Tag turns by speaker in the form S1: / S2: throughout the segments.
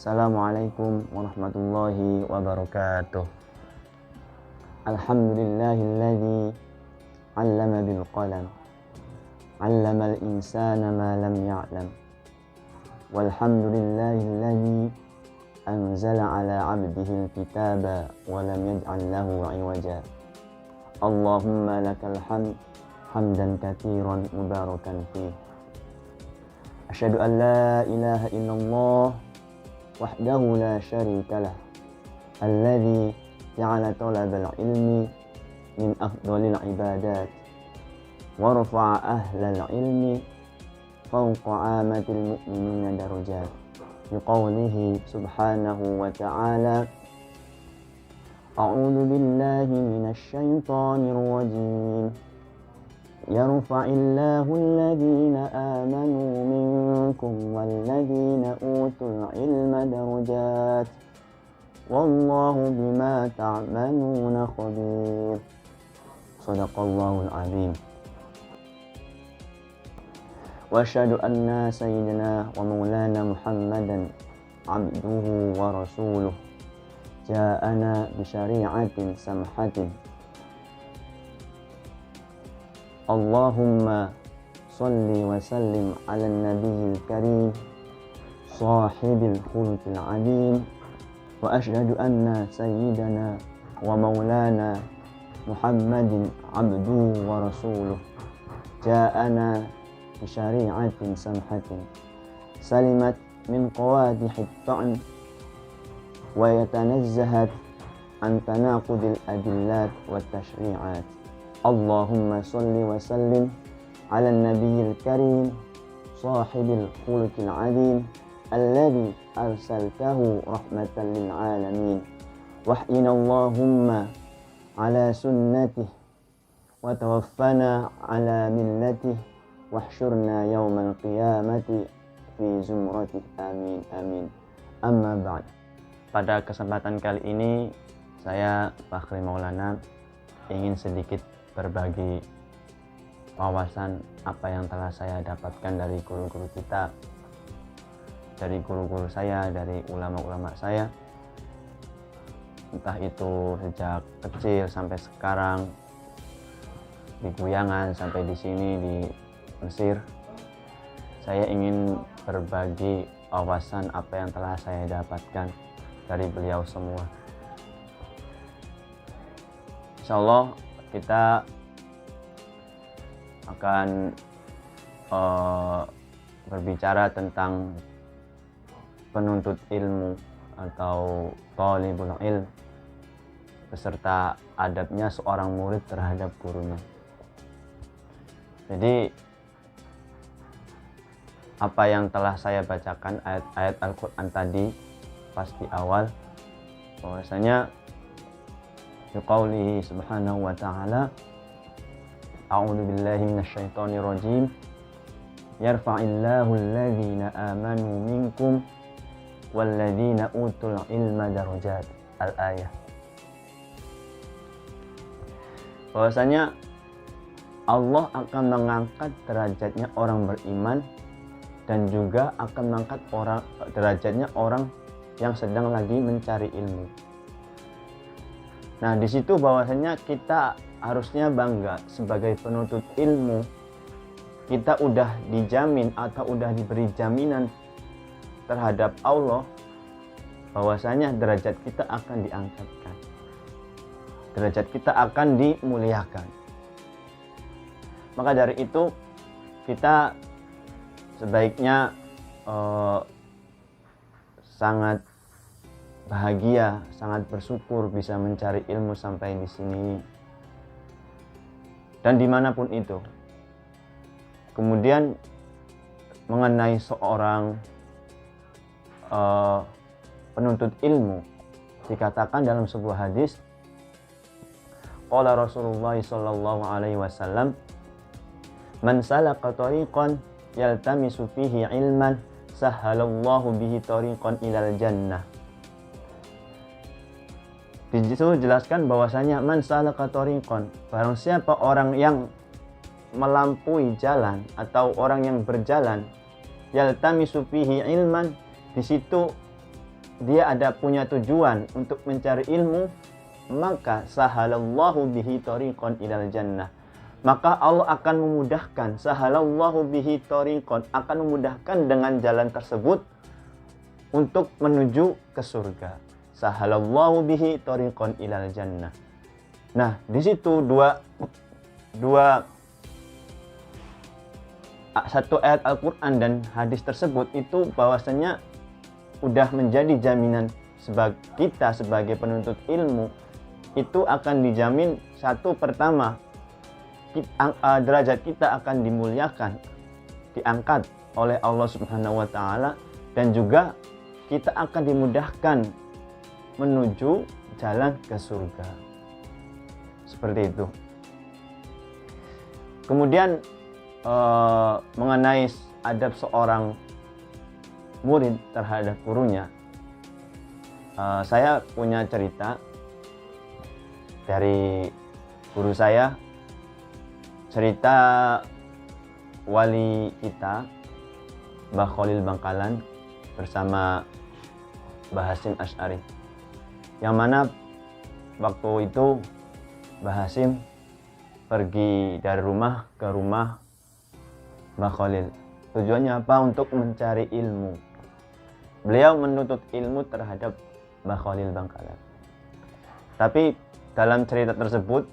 S1: Assalamualaikum warahmatullahi wabarakatuh. Alhamdulillahilladzi 'allama bil qalam, 'allamal insana ma lam ya'lam. Walhamdulillahilladzi anzala 'ala 'abdihil kitaba wa lam yaj'al lahu 'iwaja. Allahumma lakal hamd hamdan katsiran mubarakan fih. Asyhadu an la ilaha illallah wahdahu la syarika lah, alladzi ja'ala talabal ilmi min afdhalil ibadat wa rafa'a ahlal ilmi fawqa 'amatil mu'minina darajat. Biqaulihi subhanahu wa ta'ala, a'udzu billahi minasy syaithanir rajim. Yarfa'illahu alladhina amanu minkum walladhina utul ilma darajat. Wallahu bima ta'maluna khabir. Shadaqallahul azim. Wa asyhadu anna sayyidina wa maulana Muhammadan abduhu wa rasuluh ja'ana bi syari'atin samhatin. Allahumma salli wa sallim ala nabiyil karim sahibil khuluqil azim. Wa asyhadu anna sayyidana wa maulana Muhammadin abduhu wa rasuluh ja'ana bi syari'atin samhatin salimat min qawadihit ta'n wa yatanazzahat an tanaqudil adillat wat tashri'at. Allahumma salli wa sallim ala nabiyil karim sahibil khuluqil azim alladzi arsaltahu rahmatan lil alamin. Wahyina Allahumma ala sunnatih wa tawaffana ala millatih wahsyurna yawmal qiyamati fi zumratih, amin amin. Amma ba'd. Pada kesempatan kali ini saya Fakhri Maulana ingin sedikit berbagi wawasan apa yang telah saya dapatkan dari guru-guru kita, dari guru-guru saya, dari ulama-ulama saya, entah itu sejak kecil sampai sekarang di Guyangan sampai di sini di Mesir. Saya ingin berbagi wawasan apa yang telah saya dapatkan dari beliau semua. Insyaallah kita akan berbicara tentang penuntut ilmu atau talibul ilm beserta adabnya seorang murid terhadap gurunya. Jadi apa yang telah saya bacakan ayat-ayat Al-Quran tadi pas di awal, bahwasanya biqaulihi subhanahu wa ta'ala, a'udzu billahi minasy syaithanir rajim, yarfa'illahu alladhina amanu minkum walladzina utul ilma darajat. Al-ayah. Bahwasanya Allah akan mengangkat derajatnya orang beriman dan juga akan mengangkat derajatnya orang yang sedang lagi mencari ilmu. Nah, di situ bahwasanya kita harusnya bangga sebagai penuntut ilmu. Kita udah dijamin atau udah diberi jaminan terhadap Allah bahwasanya derajat kita akan diangkatkan, derajat kita akan dimuliakan. Maka dari itu kita sebaiknya sangat bahagia, sangat bersyukur bisa mencari ilmu sampai di sini dan dimanapun itu. Kemudian mengenai seorang penuntut ilmu, dikatakan dalam sebuah hadis, qala Rasulullah sallallahu alaihi wasallam, man salaka tariqan yaltamisu fihi ilman sahhalallahu bihi tariqan ilal jannah. Di situ jelaskan bahwasanya man salaka tariqan, barang siapa orang yang melampaui jalan atau orang yang berjalan, yaltamisu fihi ilman, di situ dia ada punya tujuan untuk mencari ilmu, maka sahalallahu bihi thariqan ilal jannah. Maka Allah akan memudahkan, sahalallahu bihi thariqan, akan memudahkan dengan jalan tersebut untuk menuju ke surga. Sahalallahu bihi thariqan ilal jannah. Nah, di situ satu ayat Al-Quran dan hadis tersebut itu bahwasanya udah menjadi jaminan kita sebagai penuntut ilmu, itu akan dijamin satu, pertama derajat kita akan dimuliakan, diangkat oleh Allah Subhanahu wa taala, dan juga kita akan dimudahkan menuju jalan ke surga. Seperti itu. Kemudian mengenai adab seorang murid terhadap gurunya, saya punya cerita dari guru saya, cerita wali kita Mbah Khalil Bangkalan bersama Mbah Hasyim Asy'ari, yang mana waktu itu Mbah Hasyim pergi dari rumah ke rumah Mbah Khalil. Tujuannya apa? Untuk mencari ilmu. Beliau menuntut ilmu terhadap Mbah Khalil Bangkalan. Tapi dalam cerita tersebut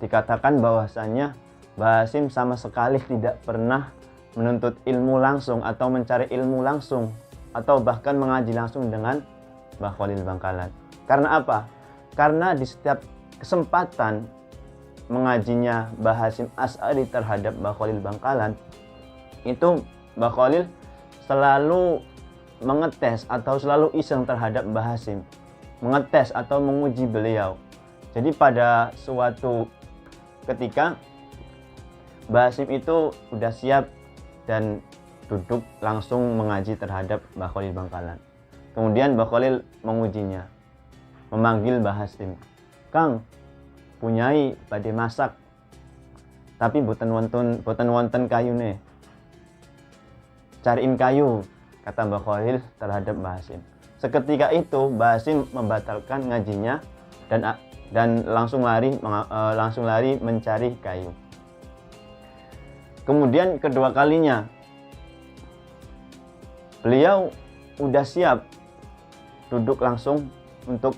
S1: dikatakan bahwasanya Mbah Hasyim sama sekali tidak pernah menuntut ilmu langsung atau mencari ilmu langsung atau bahkan mengaji langsung dengan Mbah Khalil Bangkalan. Karena apa? Karena di setiap kesempatan mengajinya Mbah Hasyim Asy'ari terhadap Mbah Khalil Bangkalan, itu Mbah Khalil selalu mengetes atau selalu iseng terhadap Mbah Hasyim, mengetes atau menguji beliau. Jadi pada suatu ketika Mbah Hasyim itu sudah siap dan duduk langsung mengaji terhadap Mbah Khalil Bangkalan. Kemudian Mbah Khalil mengujinya, memanggil Mbah Hasyim, "Kang, punyai badhe masak, tapi boten wonten kayune. Cariin kayu," kata Mbah Khalil terhadap Mbah Hasyim. Seketika itu Mbah Hasyim membatalkan ngajinya dan langsung lari mencari kayu. Kemudian kedua kalinya beliau udah siap duduk langsung untuk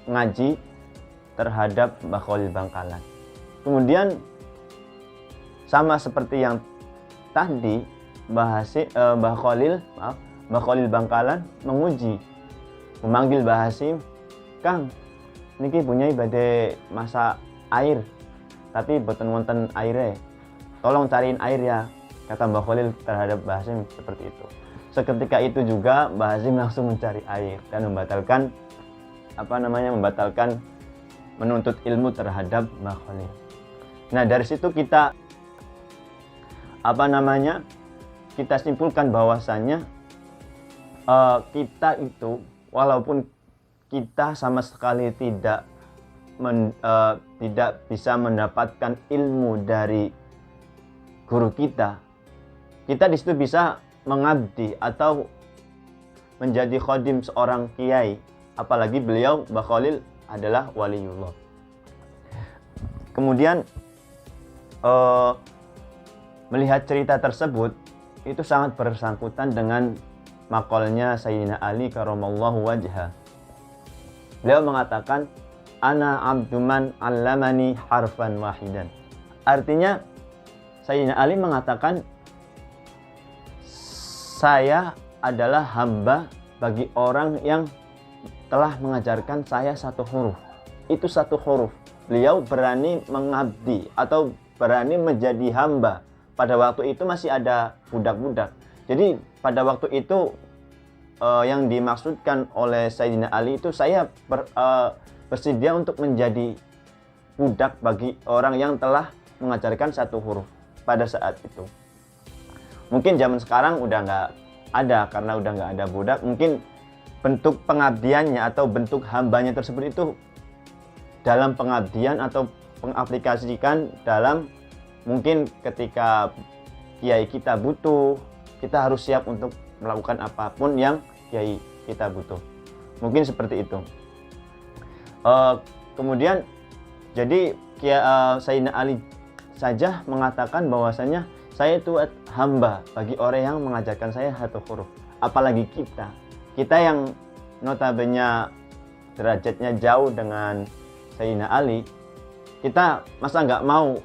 S1: ngaji terhadap Mbah Khalil Bangkalan. Kemudian sama seperti yang tadi, Mbah Khalil Bangkalan memanggil Mbah Hasyim, "Kang, niki punyai badhe masak air, tapi boten wonten aire. Tolong cariin air ya," kata Mbah Khalil terhadap Mbah Hasyim seperti itu. Seketika itu juga Mbah Hasyim langsung mencari air dan membatalkan menuntut ilmu terhadap Mbah Khalil. Nah, dari situ kita simpulkan bahwasannya kita itu walaupun kita sama sekali tidak bisa mendapatkan ilmu dari guru kita di situ bisa mengabdi atau menjadi khadim seorang kiai, apalagi beliau Mbah Khalil adalah waliullah. Kemudian melihat cerita tersebut itu sangat bersangkutan dengan maqalnya Sayyidina Ali karramallahu wajhah. Beliau mengatakan, "Ana abduman allamani harfan wahidan." Artinya Sayyidina Ali mengatakan, saya adalah hamba bagi orang yang telah mengajarkan saya satu huruf. Itu satu huruf. Beliau berani mengabdi atau berani menjadi hamba. Pada waktu itu masih ada budak-budak. Jadi pada waktu itu yang dimaksudkan oleh Sayyidina Ali itu saya bersedia untuk menjadi budak bagi orang yang telah mengajarkan satu huruf pada saat itu. Mungkin zaman sekarang udah nggak ada karena udah nggak ada budak. Mungkin bentuk pengabdiannya atau bentuk hambanya tersebut itu dalam pengabdian atau pengaplikasikan dalam mungkin ketika kiai kita butuh, kita harus siap untuk melakukan apapun yang kiai kita butuh. Mungkin seperti itu. Kemudian jadi Sayyidina Ali saja mengatakan bahwasanya saya itu hamba bagi orang yang mengajarkan saya satu huruf. Apalagi kita yang notabene derajatnya jauh dengan Sayyidina Ali, kita masa nggak mau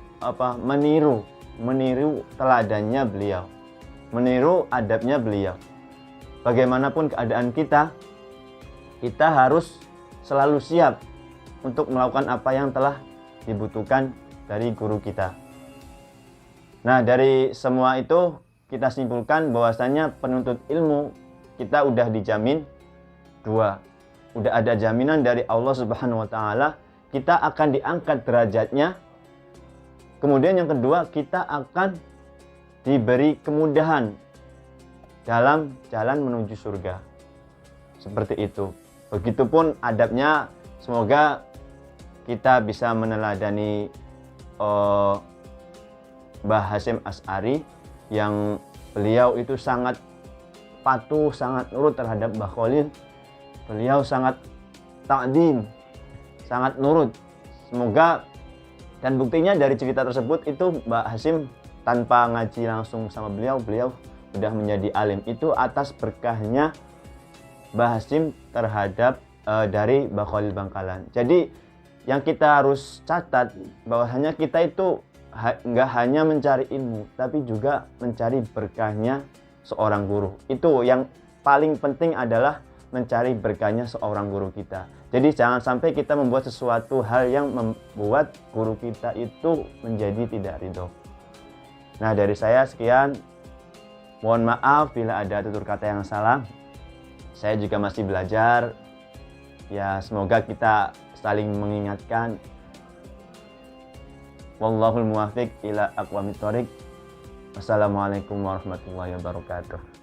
S1: meniru teladannya beliau, meniru adabnya beliau. Bagaimanapun keadaan kita harus selalu siap untuk melakukan apa yang telah dibutuhkan dari guru kita. Nah, dari semua itu kita simpulkan bahwasanya penuntut ilmu kita udah dijamin dua. Udah ada jaminan dari Allah Subhanahu wa taala, kita akan diangkat derajatnya. Kemudian yang kedua, kita akan diberi kemudahan dalam jalan menuju surga. Seperti itu. Begitupun adabnya, semoga kita bisa meneladani Mbah Hasyim Asy'ari yang beliau itu sangat patuh, sangat nurut terhadap Mbah Khalil. Beliau sangat ta'zim, sangat nurut. Semoga, dan buktinya dari cerita tersebut itu Mbah Hasyim tanpa ngaji langsung sama beliau sudah menjadi alim. Itu atas berkahnya Mbah Hasyim terhadap dari Mbah Khalil Bangkalan. Jadi yang kita harus catat bahwasanya kita itu nggak hanya mencari ilmu, tapi juga mencari berkahnya seorang guru. Itu yang paling penting adalah mencari berkahnya seorang guru kita. Jadi jangan sampai kita membuat sesuatu hal yang membuat guru kita itu menjadi tidak ridho. Nah, dari saya sekian. Mohon maaf bila ada tutur kata yang salah. Saya juga masih belajar. Ya, semoga kita saling mengingatkan. Wallahul muwaffiq ila aqwamit thoriq. Wassalamualaikum warahmatullahi wabarakatuh.